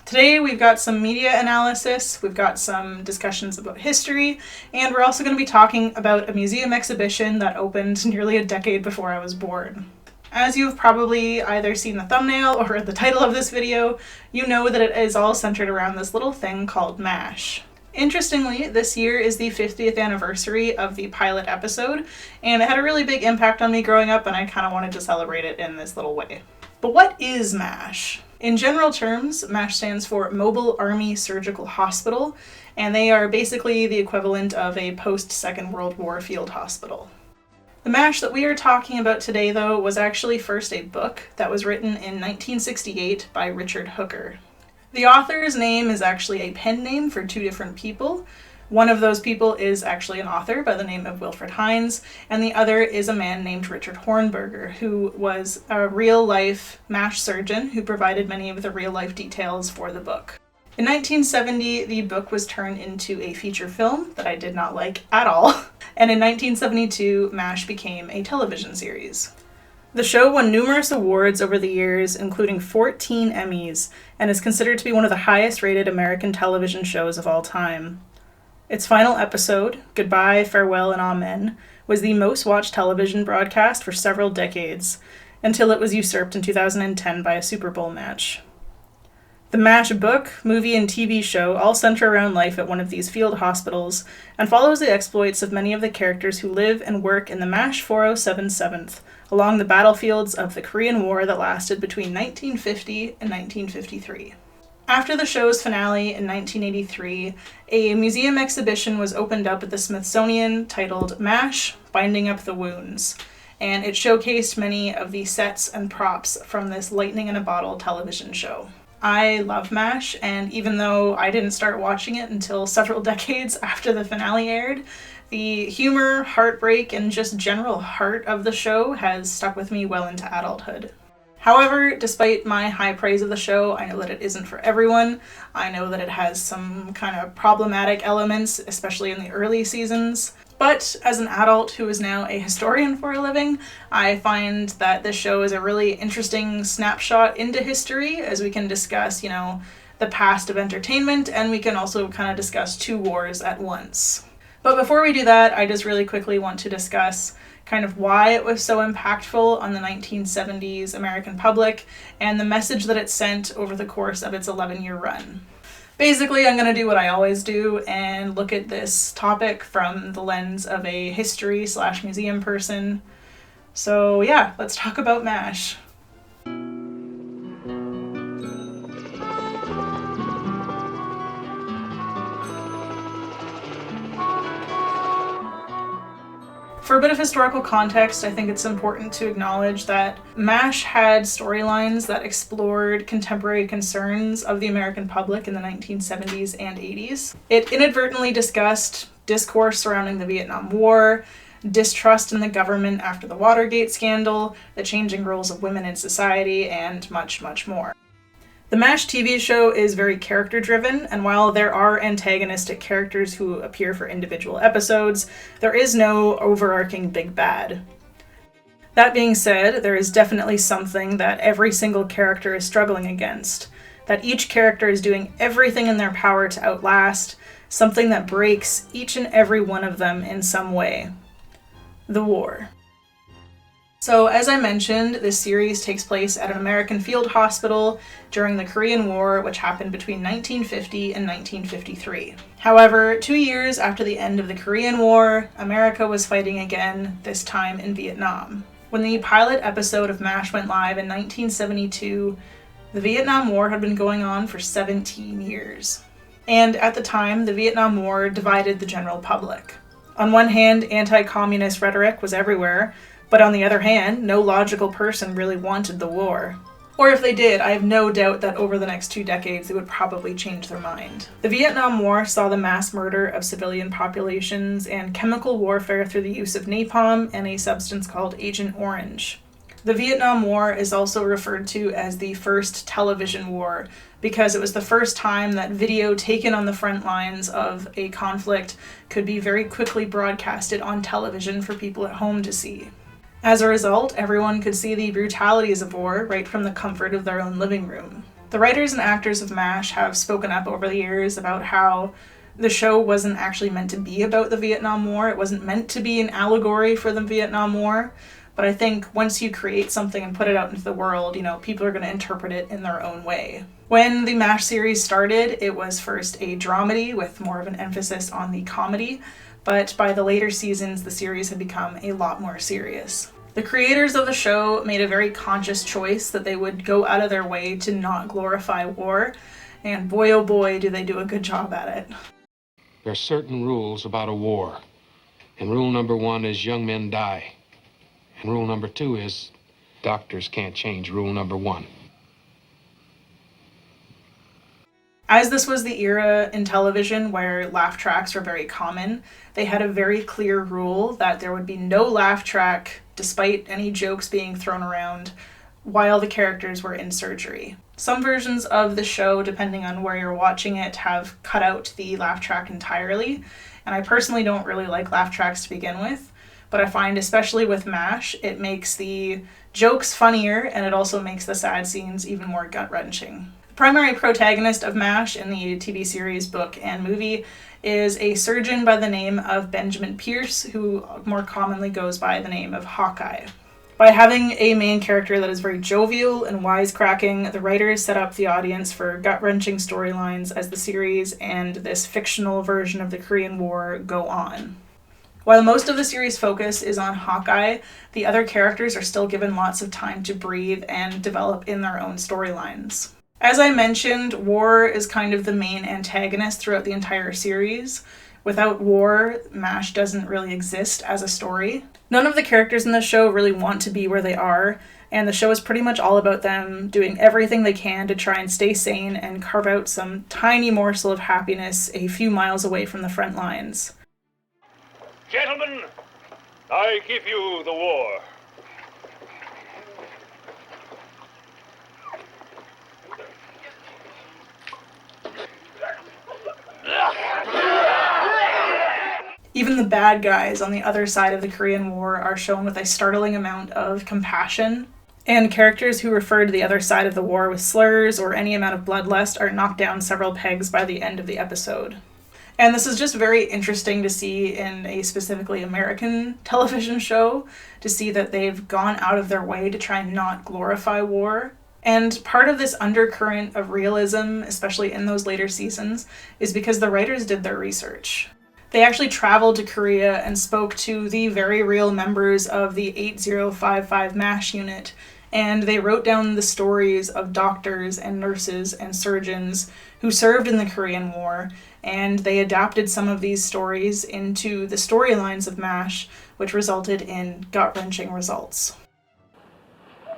Today we've got some media analysis, we've got some discussions about history, and we're also going to be talking about a museum exhibition that opened nearly a decade before I was born. As you've probably either seen the thumbnail or read the title of this video, you know that it is all centered around this little thing called M.A.S.H. Interestingly, this year is the 50th anniversary of the pilot episode, and it had a really big impact on me growing up, and I kind of wanted to celebrate it in this little way. But what is M.A.S.H? In general terms, M.A.S.H stands for Mobile Army Surgical Hospital, and they are basically the equivalent of a post-Second World War field hospital. The M.A.S.H that we are talking about today, though, was actually first a book that was written in 1968 by Richard Hooker. The author's name is actually a pen name for two different people. One of those people is actually an author by the name of Wilfred Hines, and the other is a man named Richard Hornberger, who was a real-life M.A.S.H surgeon who provided many of the real-life details for the book. In 1970, the book was turned into a feature film that I did not like at all, and in 1972, M.A.S.H became a television series. The show won numerous awards over the years, including 14 Emmys, and is considered to be one of the highest-rated American television shows of all time. Its final episode, Goodbye, Farewell, and Amen, was the most watched television broadcast for several decades, until it was usurped in 2010 by a Super Bowl match. The M.A.S.H book, movie, and TV show all center around life at one of these field hospitals, and follows the exploits of many of the characters who live and work in the M.A.S.H 407 7th, along the battlefields of the Korean War that lasted between 1950 and 1953. After the show's finale in 1983, a museum exhibition was opened up at the Smithsonian titled M.A.S.H Binding Up the Wounds, and it showcased many of the sets and props from this lightning in a bottle television show. I love M.A.S.H, and even though I didn't start watching it until several decades after the finale aired, the humor, heartbreak, and just general heart of the show has stuck with me well into adulthood. However, despite my high praise of the show, I know that it isn't for everyone. I know that it has some kind of problematic elements, especially in the early seasons. But as an adult who is now a historian for a living, I find that this show is a really interesting snapshot into history, as we can discuss, the past of entertainment, and we can also kind of discuss two wars at once. But before we do that, I just really quickly want to discuss kind of why it was so impactful on the 1970s American public, and the message that it sent over the course of its 11-year run. Basically, I'm going to do what I always do and look at this topic from the lens of a history/museum person. So yeah, let's talk about M.A.S.H. For a bit of historical context, I think it's important to acknowledge that M.A.S.H had storylines that explored contemporary concerns of the American public in the 1970s and 80s. It inadvertently discussed discourse surrounding the Vietnam War, distrust in the government after the Watergate scandal, the changing roles of women in society, and much, much more. The M.A.S.H TV show is very character-driven, and while there are antagonistic characters who appear for individual episodes, there is no overarching big bad. That being said, there is definitely something that every single character is struggling against, that each character is doing everything in their power to outlast, something that breaks each and every one of them in some way. The war. So, as I mentioned, this series takes place at an American field hospital during the Korean War, which happened between 1950 and 1953. However, 2 years after the end of the Korean War, America was fighting again, this time in Vietnam. When the pilot episode of M.A.S.H went live in 1972, the Vietnam War had been going on for 17 years. And at the time, the Vietnam War divided the general public. On one hand, anti-communist rhetoric was everywhere, but on the other hand, no logical person really wanted the war. Or if they did, I have no doubt that over the next 2 decades they would probably change their mind. The Vietnam War saw the mass murder of civilian populations and chemical warfare through the use of napalm and a substance called Agent Orange. The Vietnam War is also referred to as the first television war because it was the first time that video taken on the front lines of a conflict could be very quickly broadcasted on television for people at home to see. As a result, everyone could see the brutalities of war right from the comfort of their own living room. The writers and actors of M.A.S.H. have spoken up over the years about how the show wasn't actually meant to be about the Vietnam War. It wasn't meant to be an allegory for the Vietnam War. But I think once you create something and put it out into the world, people are going to interpret it in their own way. When the M.A.S.H. series started, it was first a dramedy with more of an emphasis on the comedy, but by the later seasons, the series had become a lot more serious. The creators of the show made a very conscious choice that they would go out of their way to not glorify war, and boy oh boy do they do a good job at it. There are certain rules about a war, and rule number 1 is young men die. And rule number 2 is doctors can't change rule number 1. As this was the era in television where laugh tracks were very common, they had a very clear rule that there would be no laugh track despite any jokes being thrown around while the characters were in surgery. Some versions of the show, depending on where you're watching it, have cut out the laugh track entirely, and I personally don't really like laugh tracks to begin with, but I find especially with M.A.S.H. it makes the jokes funnier and it also makes the sad scenes even more gut-wrenching. The primary protagonist of M.A.S.H. in the TV series, book, and movie is a surgeon by the name of Benjamin Pierce, who more commonly goes by the name of Hawkeye. By having a main character that is very jovial and wisecracking, the writers set up the audience for gut-wrenching storylines as the series and this fictional version of the Korean War go on. While most of the series' focus is on Hawkeye, the other characters are still given lots of time to breathe and develop in their own storylines. As I mentioned, war is kind of the main antagonist throughout the entire series. Without war, M.A.S.H. doesn't really exist as a story. None of the characters in the show really want to be where they are, and the show is pretty much all about them doing everything they can to try and stay sane and carve out some tiny morsel of happiness a few miles away from the front lines. Gentlemen, I give you the war. Even the bad guys on the other side of the Korean War are shown with a startling amount of compassion, and characters who refer to the other side of the war with slurs or any amount of bloodlust are knocked down several pegs by the end of the episode. And this is just very interesting to see in a specifically American television show, to see that they've gone out of their way to try and not glorify war. And part of this undercurrent of realism, especially in those later seasons, is because the writers did their research. They actually traveled to Korea and spoke to the very real members of the 8055 M.A.S.H. unit, and they wrote down the stories of doctors and nurses and surgeons who served in the Korean War, and they adapted some of these stories into the storylines of M.A.S.H., which resulted in gut-wrenching results.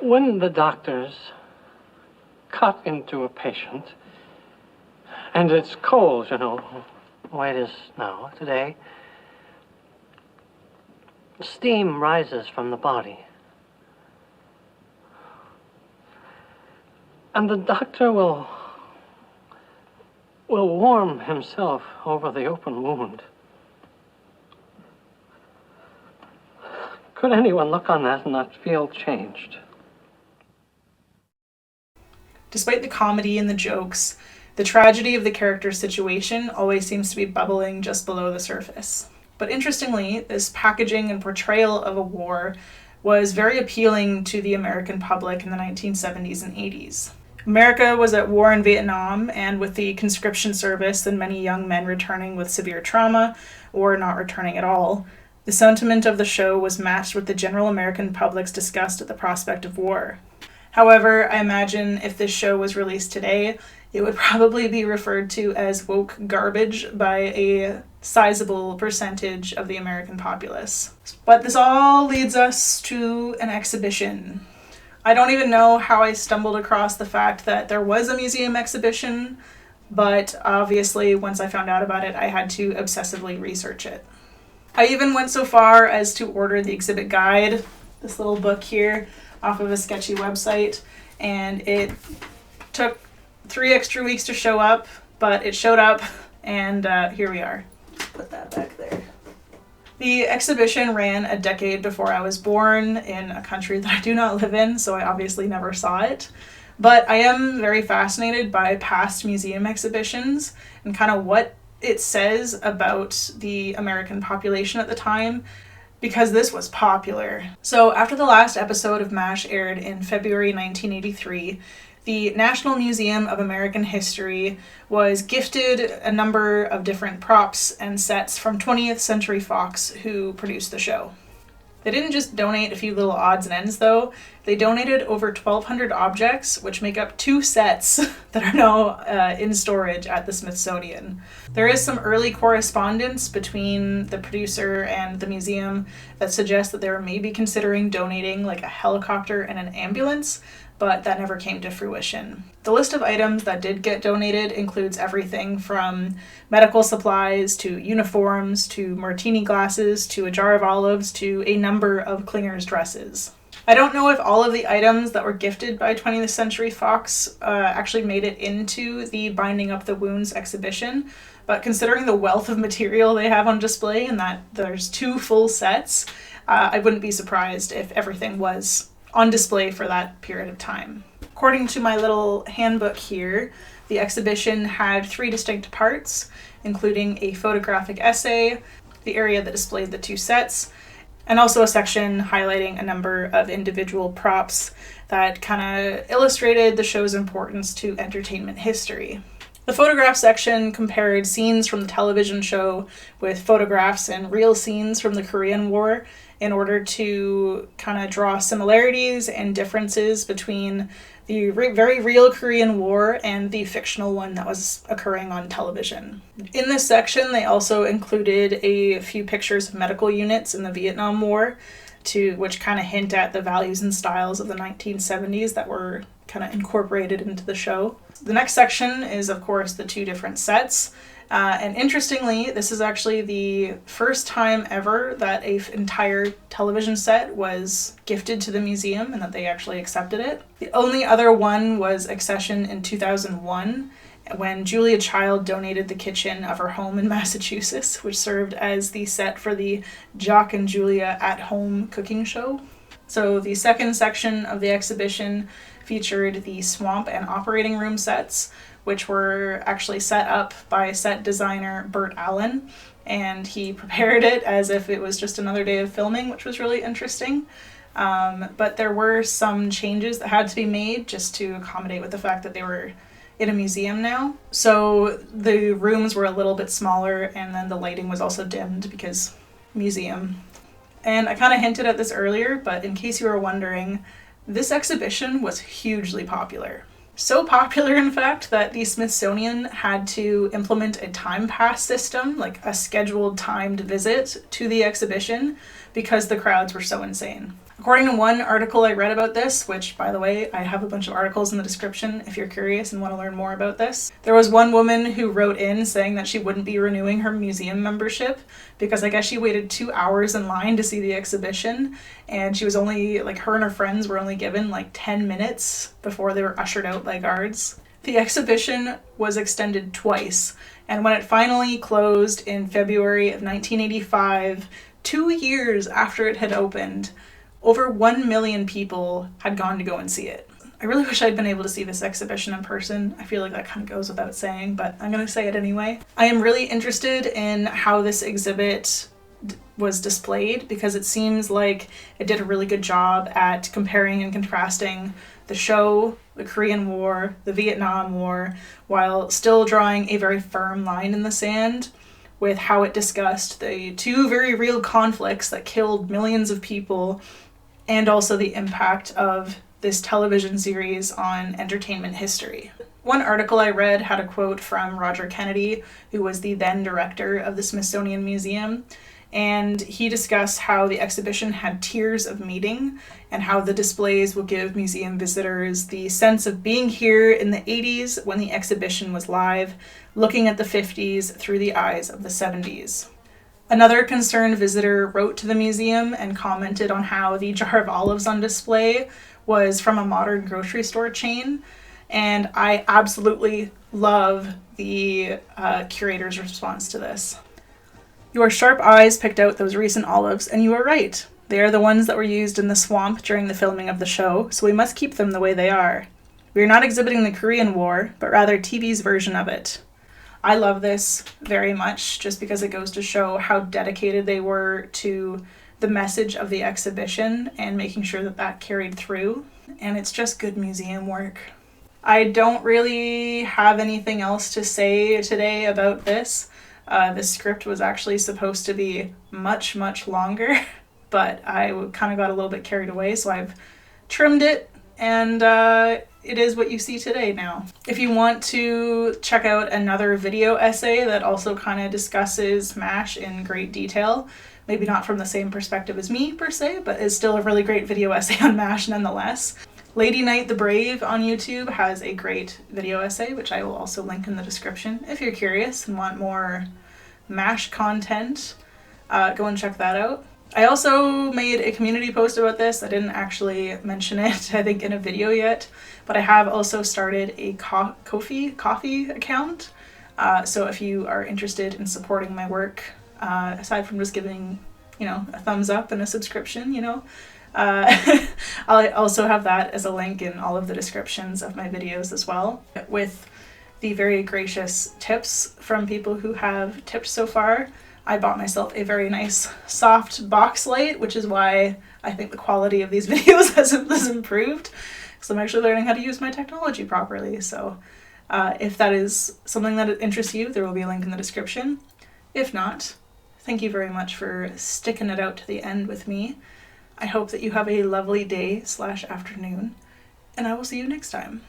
When the doctors cut into a patient, and it's cold, the way it is now, today, steam rises from the body. And the doctor will warm himself over the open wound. Could anyone look on that and not feel changed? Despite the comedy and the jokes, the tragedy of the character's situation always seems to be bubbling just below the surface. But interestingly, this packaging and portrayal of a war was very appealing to the American public in the 1970s and 80s. America was at war in Vietnam, and with the conscription service and many young men returning with severe trauma, or not returning at all, the sentiment of the show was matched with the general American public's disgust at the prospect of war. However, I imagine if this show was released today, it would probably be referred to as woke garbage by a sizable percentage of the American populace. But this all leads us to an exhibition. I don't even know how I stumbled across the fact that there was a museum exhibition, but obviously once I found out about it, I had to obsessively research it. I even went so far as to order the exhibit guide, this little book here, off of a sketchy website, and it took 3 extra weeks to show up, but it showed up, and here we are. Put that back there. The exhibition ran a decade before I was born in a country that I do not live in, so I obviously never saw it. But I am very fascinated by past museum exhibitions and kind of what it says about the American population at the time, because this was popular. So after the last episode of M.A.S.H aired in February 1983, the National Museum of American History was gifted a number of different props and sets from 20th Century Fox, who produced the show. They didn't just donate a few little odds and ends, though. They donated over 1,200 objects, which make up 2 sets that are now in storage at the Smithsonian. There is some early correspondence between the producer and the museum that suggests that they were maybe considering donating like a helicopter and an ambulance, but that never came to fruition. The list of items that did get donated includes everything from medical supplies to uniforms to martini glasses to a jar of olives to a number of Klinger's dresses. I don't know if all of the items that were gifted by 20th Century Fox actually made it into the Binding Up the Wounds exhibition, but considering the wealth of material they have on display and that there's 2 full sets, I wouldn't be surprised if everything was on display for that period of time. According to my little handbook here, the exhibition had 3 distinct parts, including a photographic essay, the area that displayed the 2 sets, and also a section highlighting a number of individual props that kind of illustrated the show's importance to entertainment history. The photograph section compared scenes from the television show with photographs and real scenes from the Korean War in order to kind of draw similarities and differences between the very real Korean War and the fictional one that was occurring on television. In this section, they also included a few pictures of medical units in the Vietnam War, which kind of hint at the values and styles of the 1970s that were kind of incorporated into the show. The next section is, of course, the 2 different sets. And interestingly, this is actually the first time ever that an entire television set was gifted to the museum and that they actually accepted it. The only other one was accession in 2001, when Julia Child donated the kitchen of her home in Massachusetts, which served as the set for the Jock and Julia at-home cooking show. So the second section of the exhibition featured the swamp and operating room sets, which were actually set up by set designer Burt Allen, and he prepared it as if it was just another day of filming, which was really interesting. But there were some changes that had to be made just to accommodate with the fact that they were in a museum now. So the rooms were a little bit smaller, and then the lighting was also dimmed because museum. And I kind of hinted at this earlier, but in case you were wondering, this exhibition was hugely popular. So popular, in fact, that the Smithsonian had to implement a time pass system, like a scheduled timed visit to the exhibition, because the crowds were so insane. According to one article I read about this, which, by the way, I have a bunch of articles in the description if you're curious and want to learn more about this, there was one woman who wrote in saying that she wouldn't be renewing her museum membership because I guess she waited 2 hours in line to see the exhibition, and she was only, her and her friends were only given 10 minutes before they were ushered out by guards. The exhibition was extended twice, and when it finally closed in February of 1985, 2 years after it had opened, over 1 million people had gone to go and see it. I really wish I'd been able to see this exhibition in person. I feel like that kind of goes without saying, but I'm going to say it anyway. I am really interested in how this exhibit was displayed because it seems like it did a really good job at comparing and contrasting the show, the Korean War, the Vietnam War, while still drawing a very firm line in the sand with how it discussed the 2 very real conflicts that killed millions of people, and also the impact of this television series on entertainment history. One article I read had a quote from Roger Kennedy, who was the then director of the Smithsonian Museum, and he discussed how the exhibition had tiers of meaning and how the displays will give museum visitors the sense of being here in the 80s when the exhibition was live, looking at the 50s through the eyes of the 70s. Another concerned visitor wrote to the museum and commented on how the jar of olives on display was from a modern grocery store chain, and I absolutely love the curator's response to this. Your sharp eyes picked out those recent olives, and you are right. They are the ones that were used in the swamp during the filming of the show, so we must keep them the way they are. We are not exhibiting the Korean War, but rather TV's version of it. I love this very much just because it goes to show how dedicated they were to the message of the exhibition and making sure that that carried through. And it's just good museum work. I don't really have anything else to say today about this. The script was actually supposed to be much, much longer, but I kind of got a little bit carried away, so I've trimmed it, and it is what you see today now. If you want to check out another video essay that also kind of discusses M.A.S.H in great detail, maybe not from the same perspective as me per se, but is still a really great video essay on M.A.S.H nonetheless. Lady Knight the Brave on YouTube has a great video essay, which I will also link in the description. If you're curious and want more M.A.S.H content, go and check that out. I also made a community post about this. I didn't actually mention it, I think, in a video yet, but I have also started a coffee account. So if you are interested in supporting my work, aside from just giving, a thumbs up and a subscription, I'll also have that as a link in all of the descriptions of my videos as well, with the very gracious tips from people who have tipped so far. I bought myself a very nice soft box light, which is why I think the quality of these videos has improved, because I'm actually learning how to use my technology properly. So if that is something that interests you, there will be a link in the description. If not, thank you very much for sticking it out to the end with me. I hope that you have a lovely day/afternoon, and I will see you next time.